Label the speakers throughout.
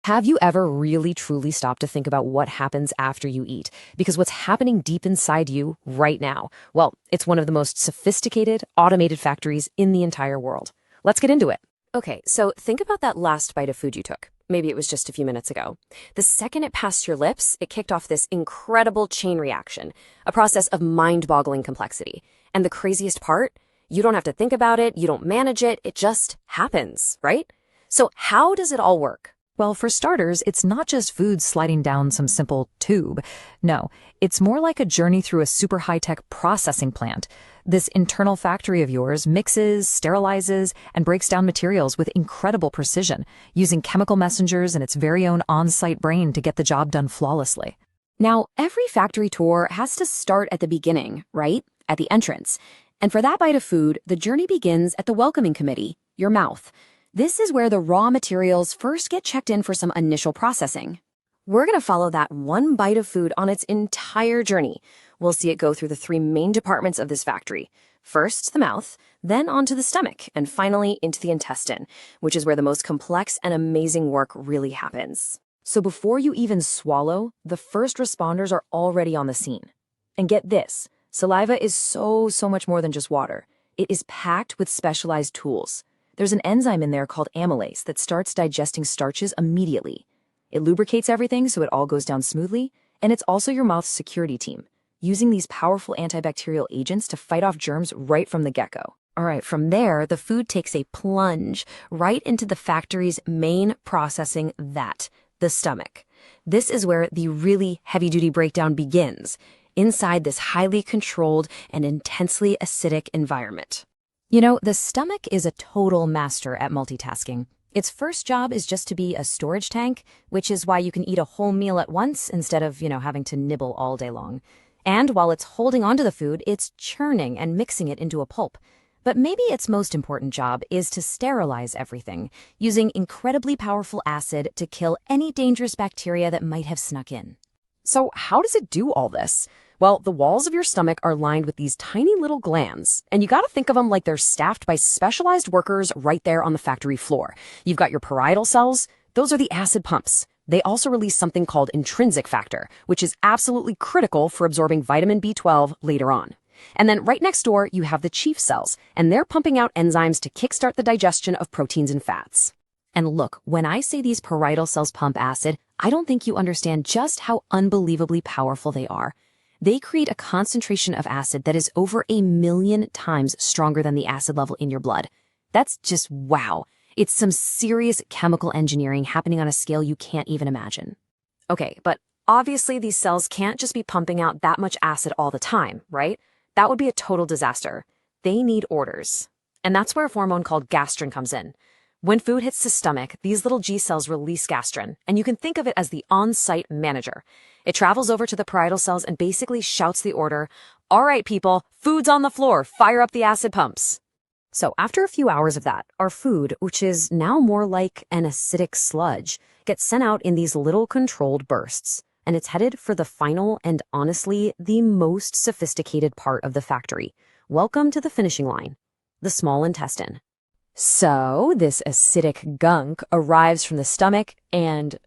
Speaker 1: Have you ever really truly stopped to think about what happens after you eat? Because what's happening deep inside you right now, well, it's one of the most sophisticated, automated factories in the entire world. Let's get into it. Okay, so think about that last bite of food you took. Maybe it was just a few minutes ago. The second it passed your lips, it kicked off this incredible chain reaction, a process of mind-boggling complexity. And the craziest part, you don't have to think about it, you don't manage it, it just happens, right? So how does it all work?
Speaker 2: Well, for starters, it's not just food sliding down some simple tube. No, it's more like a journey through a super high-tech processing plant. This internal factory of yours mixes, sterilizes, and breaks down materials with incredible precision, using chemical messengers and its very own on-site brain to get the job done flawlessly.
Speaker 1: Now, every factory tour has to start at the beginning, right? At the entrance. And for that bite of food, the journey begins at the welcoming committee, your mouth. This is where the raw materials first get checked in for some initial processing. We're going to follow that one bite of food on its entire journey. We'll see it go through the three main departments of this factory. First, the mouth, then onto the stomach, and finally into the intestine, which is where the most complex and amazing work really happens. So before you even swallow, the first responders are already on the scene. And get this, saliva is so much more than just water. It is packed with specialized tools. There's an enzyme in there called amylase that starts digesting starches immediately. It lubricates everything so it all goes down smoothly, and it's also your mouth's security team, using these powerful antibacterial agents to fight off germs right from the get-go. All right, from there, the food takes a plunge right into the factory's main processing vat, the stomach. This is where the really heavy-duty breakdown begins, inside this highly controlled and intensely acidic environment. You know, the stomach is a total master at multitasking. Its first job is just to be a storage tank, which is why you can eat a whole meal at once instead of, having to nibble all day long. And while it's holding onto the food, it's churning and mixing it into a pulp. But maybe its most important job is to sterilize everything, using incredibly powerful acid to kill any dangerous bacteria that might have snuck in. So how does it do all this? Well, the walls of your stomach are lined with these tiny little glands, and you gotta think of them like they're staffed by specialized workers right there on the factory floor. You've got your parietal cells. Those are the acid pumps. They also release something called intrinsic factor, which is absolutely critical for absorbing vitamin B12 later on. And then right next door, you have the chief cells, and they're pumping out enzymes to kickstart the digestion of proteins and fats. And look, when I say these parietal cells pump acid, I don't think you understand just how unbelievably powerful they are. They create a concentration of acid that is over 1,000,000 times stronger than the acid level in your blood. That's just wow. It's some serious chemical engineering happening on a scale you can't even imagine. Okay, but obviously these cells can't just be pumping out that much acid all the time, right? That would be a total disaster. They need orders. And that's where a hormone called gastrin comes in. When food hits the stomach, these little G cells release gastrin, and you can think of it as the on-site manager. It travels over to the parietal cells and basically shouts the order, "All right, people, food's on the floor, fire up the acid pumps." So after a few hours of that, our food, which is now more like an acidic sludge, gets sent out in these little controlled bursts, and it's headed for the final and honestly the most sophisticated part of the factory. Welcome to the finishing line, the small intestine. So this acidic gunk arrives from the stomach, and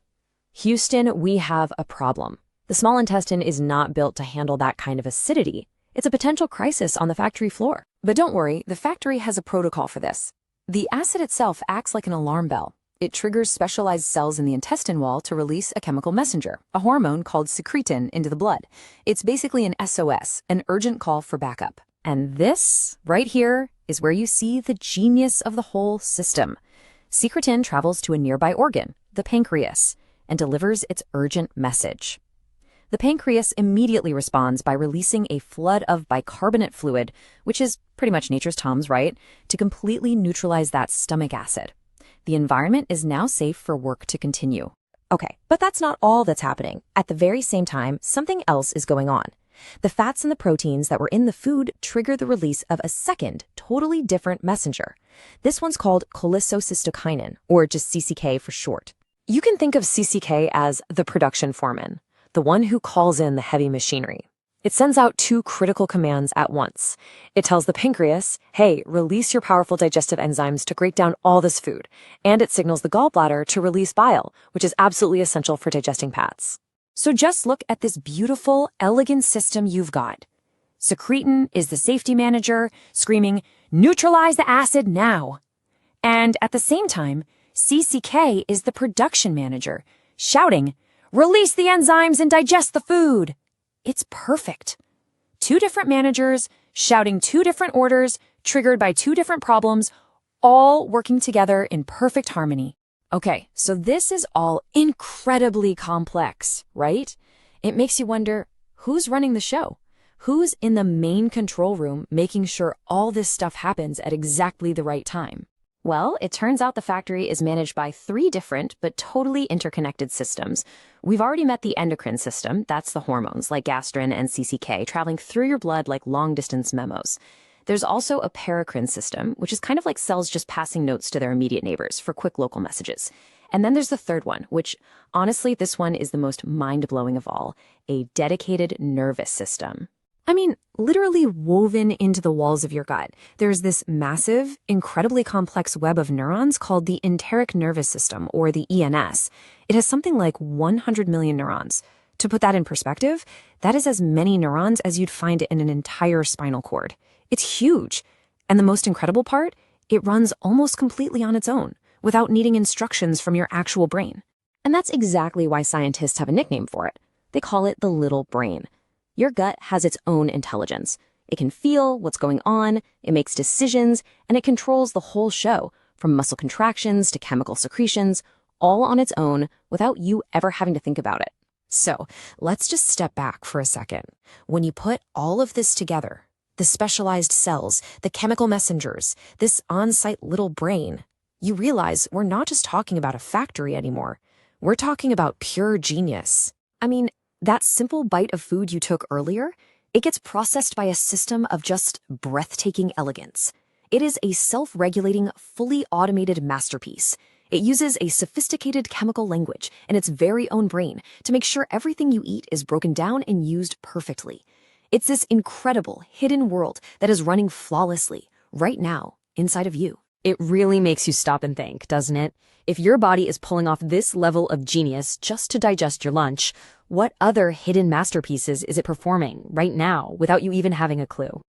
Speaker 1: Houston, we have a problem. The small intestine is not built to handle that kind of acidity. It's a potential crisis on the factory floor. But don't worry, the factory has a protocol for this. The acid itself acts like an alarm bell. It triggers specialized cells in the intestine wall to release a chemical messenger, a hormone called secretin, into the blood. It's basically an SOS, an urgent call for backup. And this, right here, is where you see the genius of the whole system. Secretin travels to a nearby organ, the pancreas, and delivers its urgent message. The pancreas immediately responds by releasing a flood of bicarbonate fluid, which is pretty much nature's Tums, right, to completely neutralize that stomach acid. The environment is now safe for work to continue. Okay, but that's not all that's happening. At the very same time, something else is going on. The fats and the proteins that were in the food trigger the release of a second, totally different messenger. This one's called cholecystokinin, or just CCK for short. You can think of CCK as the production foreman, the one who calls in the heavy machinery. It sends out two critical commands at once. It tells the pancreas, hey, release your powerful digestive enzymes to break down all this food. And it signals the gallbladder to release bile, which is absolutely essential for digesting fats. So just look at this beautiful, elegant system you've got. Secretin is the safety manager, screaming, neutralize the acid now. And at the same time, CCK is the production manager, shouting, release the enzymes and digest the food. It's perfect. Two different managers, shouting two different orders, triggered by two different problems, all working together in perfect harmony. Okay, so this is all incredibly complex, right? It makes you wonder, who's running the show? Who's in the main control room making sure all this stuff happens at exactly the right time? Well, it turns out the factory is managed by three different but totally interconnected systems. We've already met the endocrine system, that's the hormones like gastrin and CCK traveling through your blood like long-distance memos. There's also a paracrine system, which is kind of like cells just passing notes to their immediate neighbors for quick local messages. And then there's the third one, which honestly, this one is the most mind-blowing of all, a dedicated nervous system. I mean, literally woven into the walls of your gut, there's this massive, incredibly complex web of neurons called the enteric nervous system, or the ENS. It has something like 100 million neurons. To put that in perspective, that is as many neurons as you'd find in an entire spinal cord. It's huge. And the most incredible part, it runs almost completely on its own, without needing instructions from your actual brain. And that's exactly why scientists have a nickname for it. They call it the little brain. Your gut has its own intelligence. It can feel what's going on, it makes decisions, and it controls the whole show, from muscle contractions to chemical secretions, all on its own without you ever having to think about it. So let's just step back for a second. When you put all of this together, the specialized cells, the chemical messengers, this on-site little brain, you realize we're not just talking about a factory anymore. We're talking about pure genius. I mean, that simple bite of food you took earlier, it gets processed by a system of just breathtaking elegance. It is a self-regulating, fully automated masterpiece. It uses a sophisticated chemical language and its very own brain to make sure everything you eat is broken down and used perfectly. It's this incredible, hidden world that is running flawlessly, right now, inside of you. It really makes you stop and think, doesn't it? If your body is pulling off this level of genius just to digest your lunch, what other hidden masterpieces is it performing right now without you even having a clue?